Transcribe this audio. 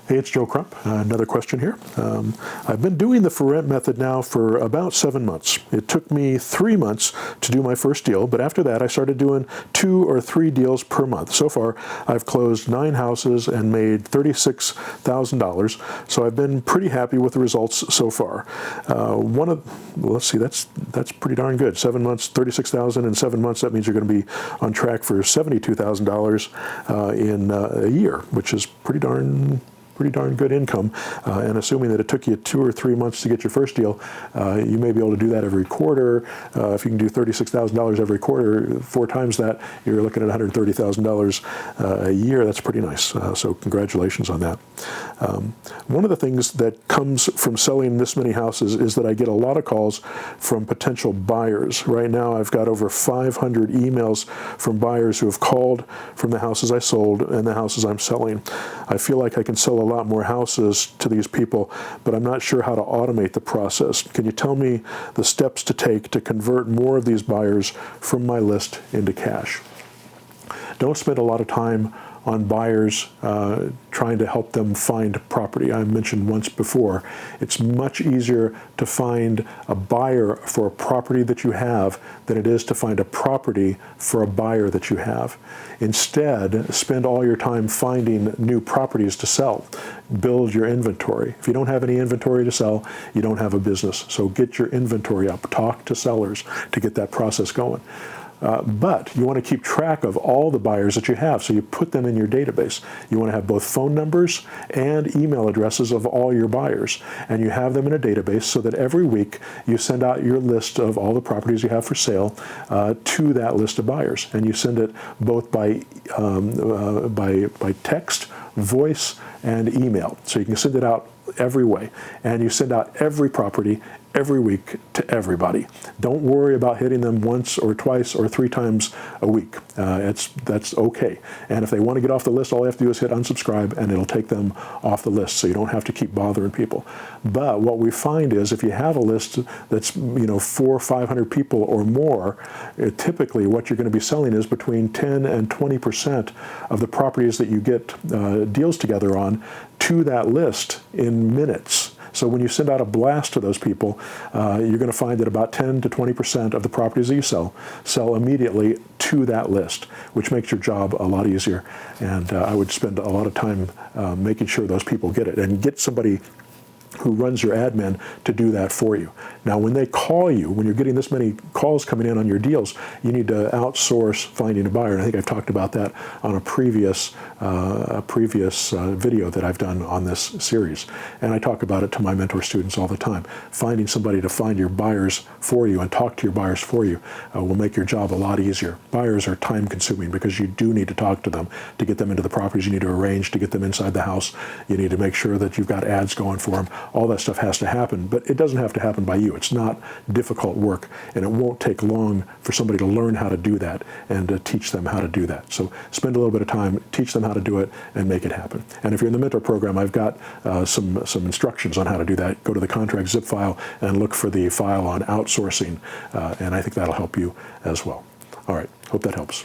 Hey, it's Joe Crump. Another question here. I've been doing the for rent method now for about 7 months. It took me 3 months to do my first deal, but after that I started doing 2 or 3 deals per month. So far, I've closed 9 houses and made $36,000. So I've been pretty happy with the results so far. Let's see, that's pretty darn good. 7 months, $36,000 in 7 months. That means you're going to be on track for $72,000 in a year, which is pretty darn good income, and assuming that it took you 2 or 3 months to get your first deal, you may be able to do that every quarter. If you can do $36,000 every quarter, 4 times that, you're looking at $130,000 a year. That's pretty nice. So congratulations on that. One of the things that comes from selling this many houses is that I get a lot of calls from potential buyers. Right now, I've got over 500 emails from buyers who have called from the houses I sold and the houses I'm selling. I feel like I can sell a lot more houses to these people, but I'm not sure how to automate the process. Can you tell me the steps to take to convert more of these buyers from my list into cash? Don't spend a lot of time on buyers trying to help them find property. I mentioned once before, it's much easier to find a buyer for a property that you have than it is to find a property for a buyer that you have. Instead, spend all your time finding new properties to sell. Build your inventory. If you don't have any inventory to sell, you don't have a business. So get your inventory up. Talk to sellers to get that process going. But you want to keep track of all the buyers that you have, so you put them in your database. You want to have both phone numbers and email addresses of all your buyers, and you have them in a database so that every week you send out your list of all the properties you have for sale to that list of buyers, and you send it both by text, voice, and email. So you can send it out every way, and you send out every property every week to everybody. Don't worry about hitting them once or twice or 3 times a week. That's okay. And if they want to get off the list, all they have to do is hit unsubscribe, and it'll take them off the list, so you don't have to keep bothering people. But what we find is if you have a list that's 400 or 500 people or more, typically what you're going to be selling is between 10 and 20% of the properties that you get deals together on to that list in minutes. So when you send out a blast to those people, you're going to find that about 10 to 20% of the properties that you sell immediately to that list, which makes your job a lot easier. And I would spend a lot of time making sure those people get it, and get somebody who runs your admin to do that for you. Now, when they call you, when you're getting this many calls coming in on your deals, you need to outsource finding a buyer. And I think I've talked about that on a previous video that I've done on this series. And I talk about it to my mentor students all the time. Finding somebody to find your buyers for you and talk to your buyers for you will make your job a lot easier. Buyers are time consuming because you do need to talk to them to get them into the properties. You need to arrange to get them inside the house. You need to make sure that you've got ads going for them. All that stuff has to happen, but it doesn't have to happen by you. It's not difficult work, and it won't take long for somebody to learn how to do that and to teach them how to do that. So spend a little bit of time, teach them how to do it, and make it happen. And if you're in the mentor program, I've got some instructions on how to do that. Go to the contract zip file and look for the file on outsourcing, and I think that'll help you as well. All right, hope that helps.